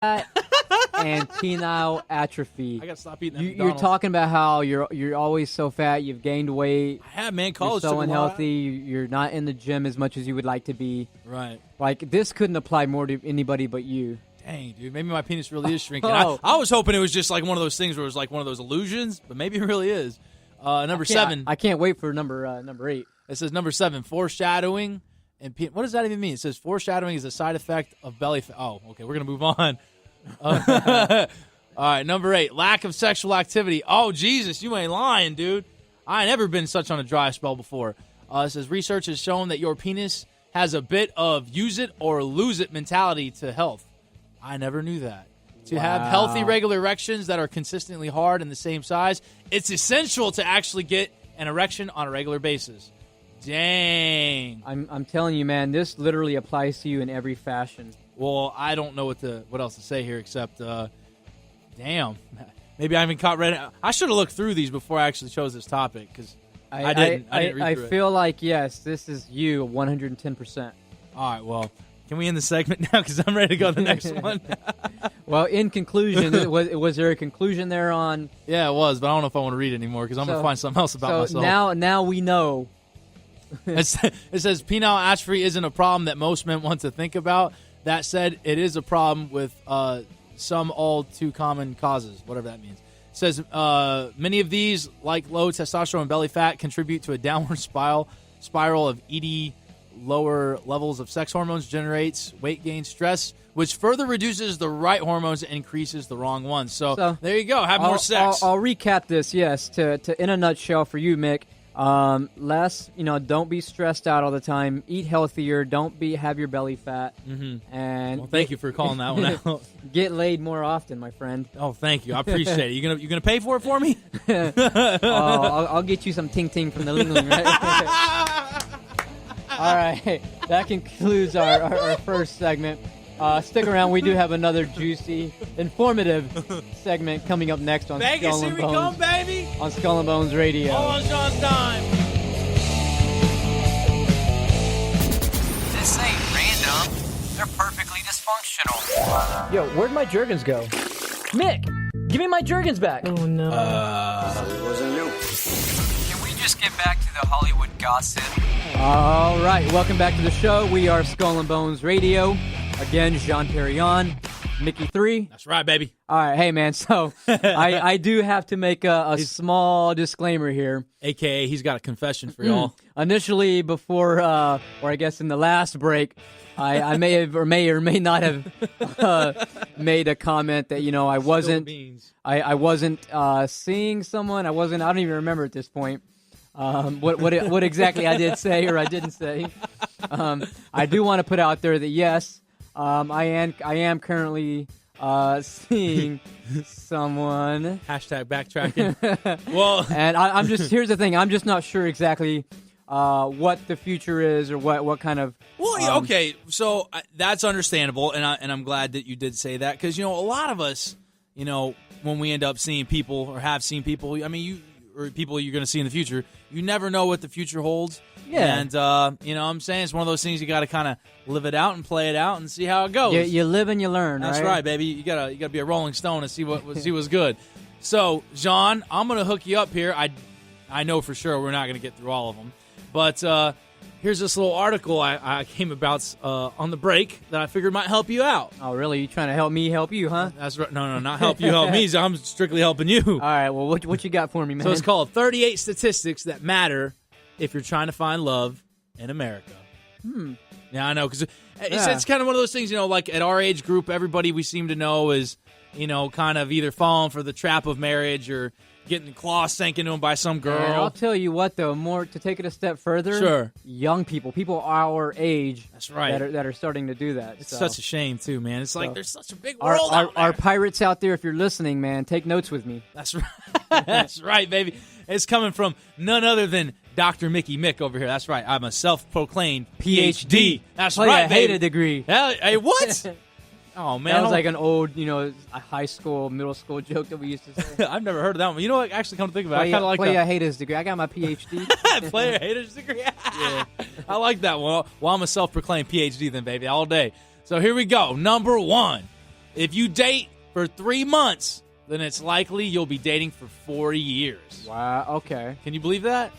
fat and penile atrophy. I gotta stop eating that You're McDonald's. talking about how you're always so fat, you've gained weight, I have, man. you're College so took a lot. unhealthy, you're not in the gym as much as you would like to be. Right. Like, this couldn't apply more to anybody but you. Dang, dude. Maybe my penis really is shrinking. Oh. I was hoping it was just like one of those things where it was like one of those illusions, but maybe it really is. Number 7. I can't wait for number 8. It says number 7, foreshadowing. And what does that even mean? It says foreshadowing is a side effect of belly fat. Oh, okay. We're going to move on. All right, number 8, lack of sexual activity. Oh, Jesus, you ain't lying, dude. I ain't never been such on a dry spell before. It says research has shown that your penis has a bit of use it or lose it mentality to health. I never knew that. To have healthy, regular erections that are consistently hard and the same size, it's essential to actually get an erection on a regular basis. Dang. I'm telling you, man, this literally applies to you in every fashion. Well, I don't know what else to say here except, damn. Maybe I haven't caught ready. I should have looked through these before I actually chose this topic because I didn't read through it. feel like, yes, this is you 110%. All right, well, can we end the segment now because I'm ready to go to the next one? Well, in conclusion, was there a conclusion there on? Yeah, it was, but I don't know if I want to read it anymore because I'm going to find something else about so myself. now we know. It says penile atrophy isn't a problem that most men want to think about. That said, it is a problem with some all too common causes, whatever that means. It says many of these, like low testosterone and belly fat, contribute to a downward spiral of ED. Lower levels of sex hormones generates weight gain, stress, which further reduces the right hormones and increases the wrong ones. So there you go. Have more sex. I'll recap this. Yes, to in a nutshell for you, Mick. Less, don't be stressed out all the time. Eat healthier. Don't have your belly fat. Mm-hmm. And well, thank you for calling that one out. Get laid more often, my friend. Oh, thank you. I appreciate it. You gonna pay for it for me? I'll get you some ting ting from the Ling Ling, right? All right, that concludes our first segment. Stick around. We do have another juicy, informative segment coming up next on Vegas, Skull and here we Bones. come, baby. On Skull and Bones Radio. All on Sean's dime. This ain't random. They're perfectly dysfunctional. Yo, where'd my Jergens go? Mick, give me my Jergens back. Oh, no. It wasn't you. Can we just get back to the Hollywood gossip? All right, welcome back to the show. We are Skull and Bones Radio. Again, Jean Perrion, Mickey 3. That's right, baby. All right, hey, man, so I do have to make a small disclaimer here. AKA, he's got a confession for y'all. Initially, before, or I guess in the last break, I may have or may not have made a comment that, I wasn't seeing someone. I don't even remember at this point. What exactly I did say or I didn't say. I do want to put out there that yes, I am currently seeing someone. Hashtag backtracking. Well, and here's the thing. I'm just not sure exactly what the future is or what kind of. Well, okay, so that's understandable, and I'm glad that you did say that because a lot of us, when we end up seeing people or have seen people, I mean or people you're going to see in the future, you never know what the future holds. Yeah. And, what I'm saying, it's one of those things you got to kind of live it out and play it out and see how it goes. You live and you learn, That's right, baby. You gotta be a Rolling Stone and see what's good. So, Jean, I'm going to hook you up here. I know for sure we're not going to get through all of them. But here's this little article I came about on the break that I figured might help you out. Oh, really? You trying to help me help you, huh? That's right. No, not help you help me. I'm strictly helping you. All right. Well, what you got for me, man? So it's called 38 Statistics That Matter If You're Trying to Find Love in America. Yeah, I know, because it's kind of one of those things, like at our age group, everybody we seem to know is, kind of either falling for the trap of marriage or getting claws sank into them by some girl. And I'll tell you what, though, more to take it a step further. Sure. Young people our age. That's right. That are starting to do that. It's such a shame too, man. It's like there's such a big world out there. Our pirates out there, if you're listening, man, take notes with me. That's right. That's right, baby. It's coming from none other than Dr. Mickey Mick over here. That's right. I'm a self-proclaimed PhD. That's right, I baby. hate a degree. Hey, what? Oh, man. That was like an old, a high school, middle school joke that we used to say. I've never heard of that one. You know what? Actually, come to think of it, I kind of like that. Player haters degree. I got my PhD. Player haters degree. Yeah. I like that one. Well, I'm a self-proclaimed PhD then, baby, all day. So here we go. Number 1. If you date for 3 months, then it's likely you'll be dating for 4 years. Wow. Okay. Can you believe that?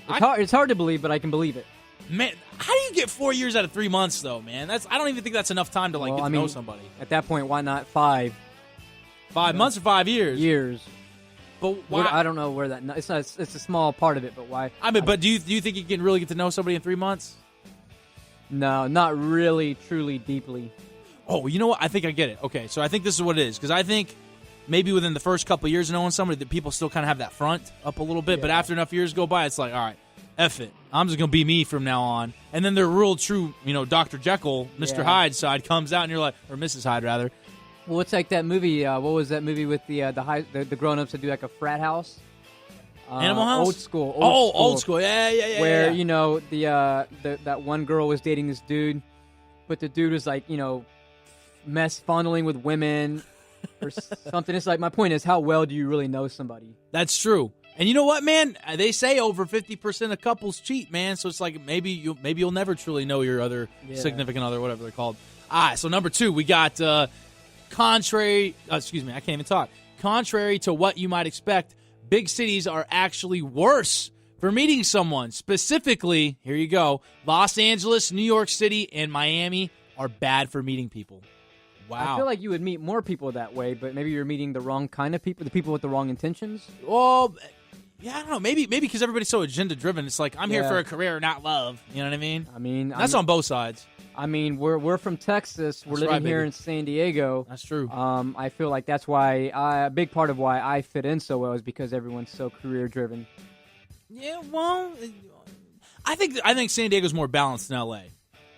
It's hard to believe, but I can believe it. Man, how do you get 4 years out of 3 months, though, man? I don't even think that's enough time to get to know somebody. At that point, why not 5 5 months or 5 years? years? But why? I don't know where that. It's not. It's a small part of it, but why? I mean, but do you think you can really get to know somebody in 3 months? No, not really, truly, deeply. Oh, you know what? I think I get it. Okay, so I think this is what it is. Because I think maybe within the first couple of years of knowing somebody, that people still kind of have that front up a little bit. Yeah. But after enough years go by, it's like, all right, F it. I'm just going to be me from now on. And then the real true, Dr. Jekyll, Mr. Hyde side comes out, and you're like, or Mrs. Hyde, rather. Well, it's like that movie. What was that movie with the grown-ups that do like a frat house? Animal House? Old School. Old School. Yeah. Where, that one girl was dating this dude, but the dude was like, fondling with women or something. It's like, my point is, how well do you really know somebody? That's true. And you know what, man? They say over 50% of couples cheat, man. So it's like maybe you'll never truly know your other significant other, whatever they're called. All right, so number 2, we got contrary to what you might expect, big cities are actually worse for meeting someone. Specifically, here you go, Los Angeles, New York City, and Miami are bad for meeting people. Wow. I feel like you would meet more people that way, but maybe you're meeting the wrong kind of people, the people with the wrong intentions. Well, yeah, I don't know. Maybe because everybody's so agenda-driven. It's like, I'm here for a career, not love. You know what I mean? That's on both sides. I mean, we're from Texas. We're living here in San Diego. That's true. I feel like that's why a big part of why I fit in so well is because everyone's so career-driven. Yeah, well, I think San Diego's more balanced than L.A.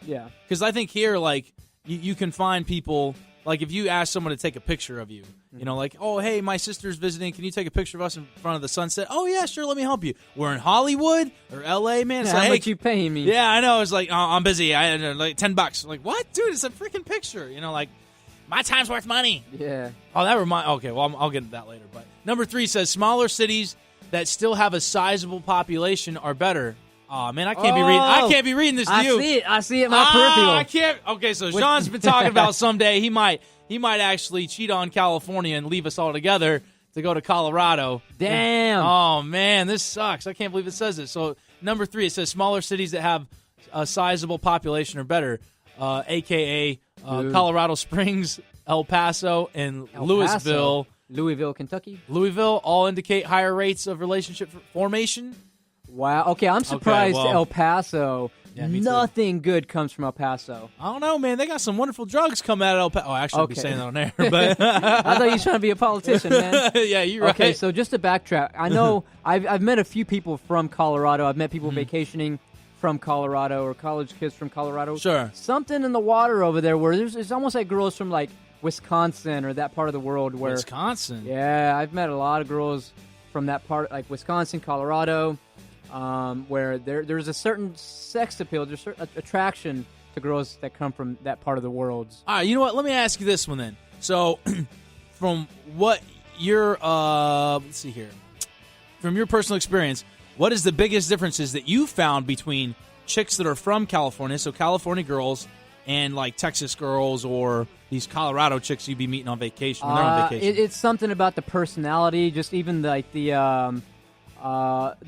Yeah. Because I think here, like, you can find people, like if you ask someone to take a picture of you, like, oh, hey, my sister's visiting. Can you take a picture of us in front of the sunset? Oh, yeah, sure, let me help you. We're in Hollywood or L.A., man. It's how like, much you paying me? Yeah, I know. It's like, oh, I'm busy. I like $10. Like, what? Dude, it's a freaking picture. Like, my time's worth money. Yeah. Oh, that reminds. Okay, well, I'll get into that later. But number 3 says smaller cities that still have a sizable population are better. Oh man, I can't be reading this to you. I see it in my peripheral. I can't. Okay, so Sean's been talking about someday he might actually cheat on California and leave us all together to go to Colorado. Damn. Oh man, this sucks. I can't believe it says it. So number 3, it says smaller cities that have a sizable population are better, aka Colorado Springs, El Paso, and Louisville. Louisville, Kentucky. Louisville all indicate higher rates of relationship formation. Wow. Okay, I'm surprised El Paso. Yeah, nothing good comes from El Paso. I don't know, man. They got some wonderful drugs coming out of El Paso. Oh, actually, I'll be saying that on air. But I thought you were trying to be a politician, man. Yeah, you're right. Okay, so just to backtrack, I know I've met a few people from Colorado. I've met people vacationing from Colorado or college kids from Colorado. Sure. Something in the water over there where it's almost like girls from like Wisconsin or that part of the world where Wisconsin. Yeah, I've met a lot of girls from that part, like Wisconsin, Colorado. Where there's a certain sex appeal, there's a certain attraction to girls that come from that part of the world. All right, you know what? Let me ask you this one then. So, from what your let's see here, from your personal experience, what is the biggest differences that you found between chicks that are from California, so California girls, and like Texas girls or these Colorado chicks you'd be meeting on vacation when they're on vacation? It's something about the personality, just even like the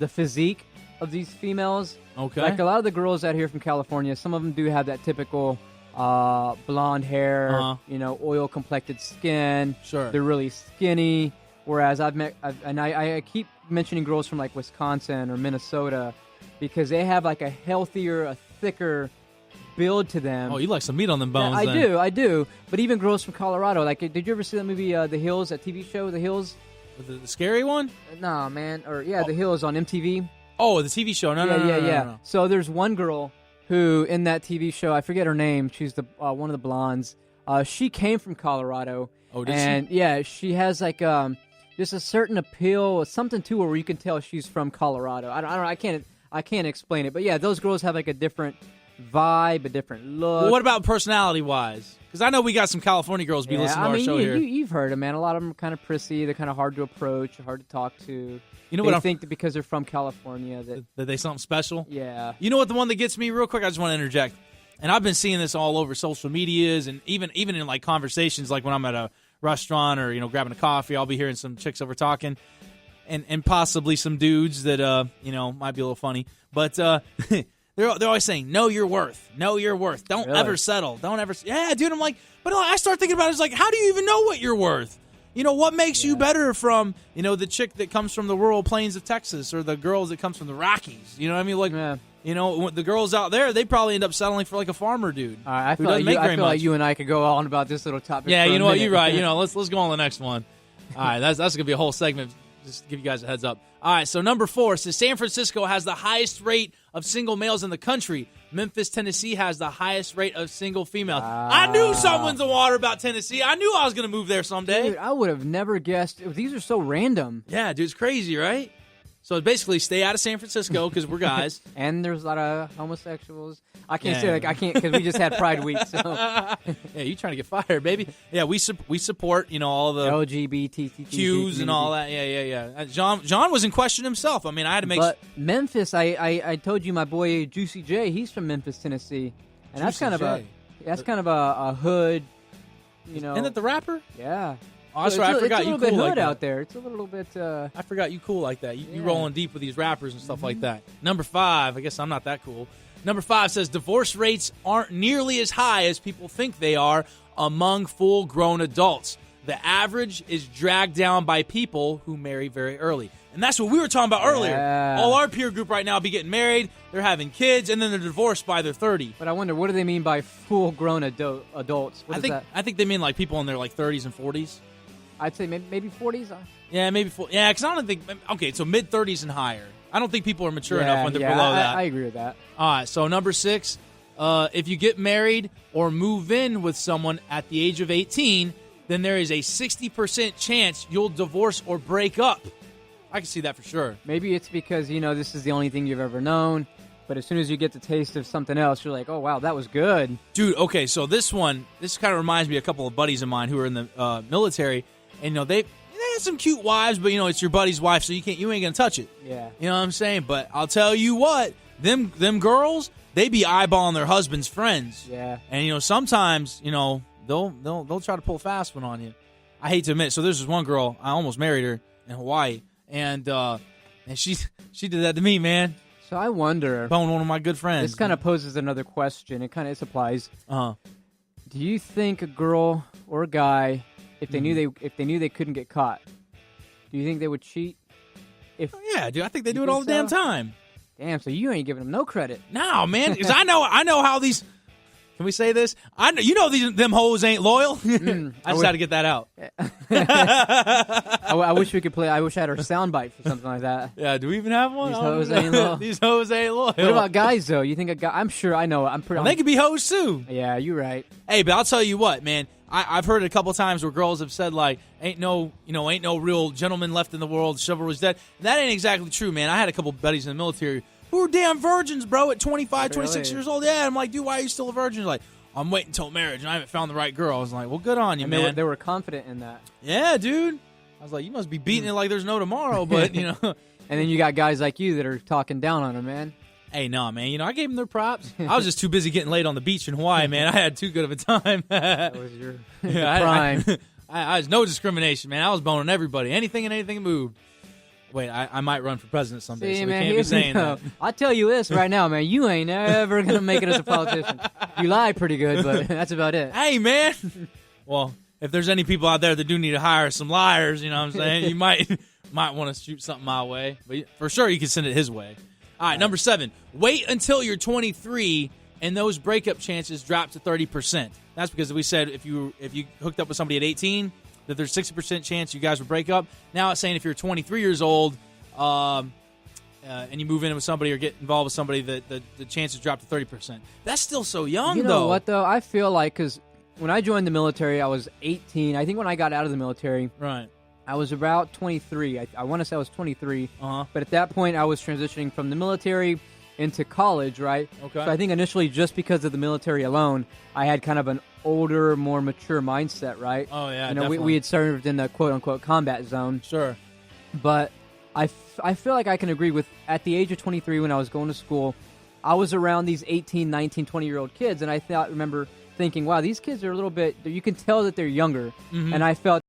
physique of these females. Okay. Like a lot of the girls out here from California, some of them do have that typical blonde hair, oil complected skin. Sure. They're really skinny. Whereas I keep mentioning girls from like Wisconsin or Minnesota because they have like a healthier, a thicker build to them. Oh, you like some meat on them bones. Yeah, I do. But even girls from Colorado, like, did you ever see that movie, The Hills, that TV show, The Hills? The scary one? Nah, man. The Hills on MTV. Oh, the TV show. No. So there's one girl who, in that TV show, I forget her name. She's the one of the blondes. She came from Colorado. Oh, did she? Yeah, she has like just a certain appeal, something to her where you can tell she's from Colorado. I don't know. I can't explain it. But yeah, those girls have like a different vibe, a different look. Well, what about personality-wise? Because I know we got some California girls listening to our show here. You've heard them, man. A lot of them are kind of prissy. They're kind of hard to approach, hard to talk to. You know they what? think that because they're from California that they something special. Yeah. You know what? The one that gets me real quick. I just want to interject. And I've been seeing this all over social medias and even in like conversations, like when I'm at a restaurant or, grabbing a coffee, I'll be hearing some chicks over talking and possibly some dudes that, might be a little funny. But they're always saying, know your worth. Know your worth. Don't Really? ever settle. Don't ever. Yeah, dude, I'm like, but I start thinking about it. It's like, how do you even know what you're worth? What makes you better from, the chick that comes from the rural plains of Texas or the girls that comes from the Rockies? You know what I mean? Like, the girls out there, they probably end up settling for like a farmer dude. All right, I who feel, doesn't like, make I very feel much. like you and I could go on about this little topic. Yeah, for you know a what? minute. You're right. Let's go on to the next one. All right, that's going to be a whole segment. Just to give you guys a heads up. All right, so number 4 says San Francisco has the highest rate of single males in the country. Memphis, Tennessee has the highest rate of single females. I knew someone's the water about Tennessee. I knew I was going to move there someday. Dude, I would have never guessed. These are so random. Yeah, dude, it's crazy, right? So basically, stay out of San Francisco because we're guys. And there's a lot of homosexuals. I can't Yeah. say like I can't because we just had Pride Week. So Yeah, you trying to get fired, baby? Yeah, we support all the LGBT Qs and all that. Yeah. John was in question himself. I mean, I had to make. But Memphis, I told you my boy Juicy J, he's from Memphis, Tennessee, and that's Juicy kind of J. a hood. Isn't that the rapper? Yeah. Oh, that's So right. I it's forgot a you little bit cool hood like that. out there. It's a little bit. I forgot you cool like that. You Yeah. rolling deep with these rappers and stuff like that. Number 5, I guess I'm not that cool. Number 5 says divorce rates aren't nearly as high as people think they are among full-grown adults. The average is dragged down by people who marry very early. And that's what we were talking about earlier. Yeah. All our peer group right now be getting married, they're having kids, and then they're divorced by their 30. But I wonder, what do they mean by full-grown adults? What is that? I think they mean like people in their like 30s and 40s. I'd say maybe 40s. Yeah, maybe yeah, because I don't think okay, so mid 30s and higher. I don't think people are mature enough when they're below that. I agree with that. All right, so number 6, if you get married or move in with someone at the age of 18, then there is a 60% chance you'll divorce or break up. I can see that for sure. Maybe it's because this is the only thing you've ever known, but as soon as you get the taste of something else, you're like, oh wow, that was good. Dude, okay, so this kind of reminds me of a couple of buddies of mine who are in the military, and they had some cute wives, but it's your buddy's wife, so you ain't gonna touch it. Yeah. You know what I'm saying? But I'll tell you what, them girls, they be eyeballing their husband's friends. Yeah. And sometimes, they'll try to pull a fast one on you. I hate to admit it. So there's this one girl, I almost married her in Hawaii, and she did that to me, man. So I wonder. Boned one of my good friends. This kind of poses another question. It applies. Uh-huh. Do you think a girl or a guy, if they knew they couldn't get caught, do you think they would cheat? Yeah, dude, I think they do You it all think the damn so? time. Damn, so you ain't giving them no credit. No, man, because I know how these. Can we say this? I know them hoes ain't loyal. I just had to get that out. I wish we could play. I wish I had our soundbite for something like that. Yeah, do we even have one? These I don't hoes know. ain't loyal. These hoes ain't loyal. What about guys though? You think a guy? I'm sure. I know. I'm pretty. They could be hoes too. Yeah, you're right. Hey, but I'll tell you what, man. I've heard it a couple times where girls have said like, ain't no real gentleman left in the world. Chivalry's dead. That ain't exactly true, man. I had a couple buddies in the military who were damn virgins, bro, at 25, 26 Really? years old. Yeah, I'm like, dude, why are you still a virgin? They're like, I'm waiting until marriage, and I haven't found the right girl. I was like, well, good on you, And man. they were confident in that. Yeah, dude. I was like, you must be beating it like there's no tomorrow, but And then you got guys like you that are talking down on them, man. Hey, no, man. I gave them their props. I was just too busy getting laid on the beach in Hawaii, man. I had too good of a time. That was your Yeah, prime. I was no discrimination, man. I was boning everybody. Anything and anything moved. Wait, I might run for president someday, See, so man, we can't be here's saying that. I'll tell you this right now, man. You ain't ever gonna make it as a politician. You lie pretty good, but that's about it. Hey, man. Well, if there's any people out there that do need to hire some liars, you know what I'm saying, you might want to shoot something my way. But for sure, you can send it his way. All right, number 7. Wait until you're 23, and those breakup chances drop to 30%. That's because we said if you hooked up with somebody at 18, that there's 60% chance you guys would break up. Now it's saying if you're 23 years old and you move in with somebody or get involved with somebody, that the chances drop to 30%. That's still so young, You know though. what, though? I feel like, because when I joined the military, I was 18. I think when I got out of the military, Right. I was about 23. I want to say I was 23. Uh-huh. But at that point, I was transitioning from the military into college, right? Okay. So I think initially, just because of the military alone, I had kind of an older, more mature mindset, right? Oh, yeah, we definitely. had served in the quote-unquote combat zone. Sure. But I feel like I can agree with, at the age of 23 when I was going to school, I was around these 18, 19, 20-year-old kids, and I remember thinking, wow, these kids are a little bit, you can tell that they're younger. And I felt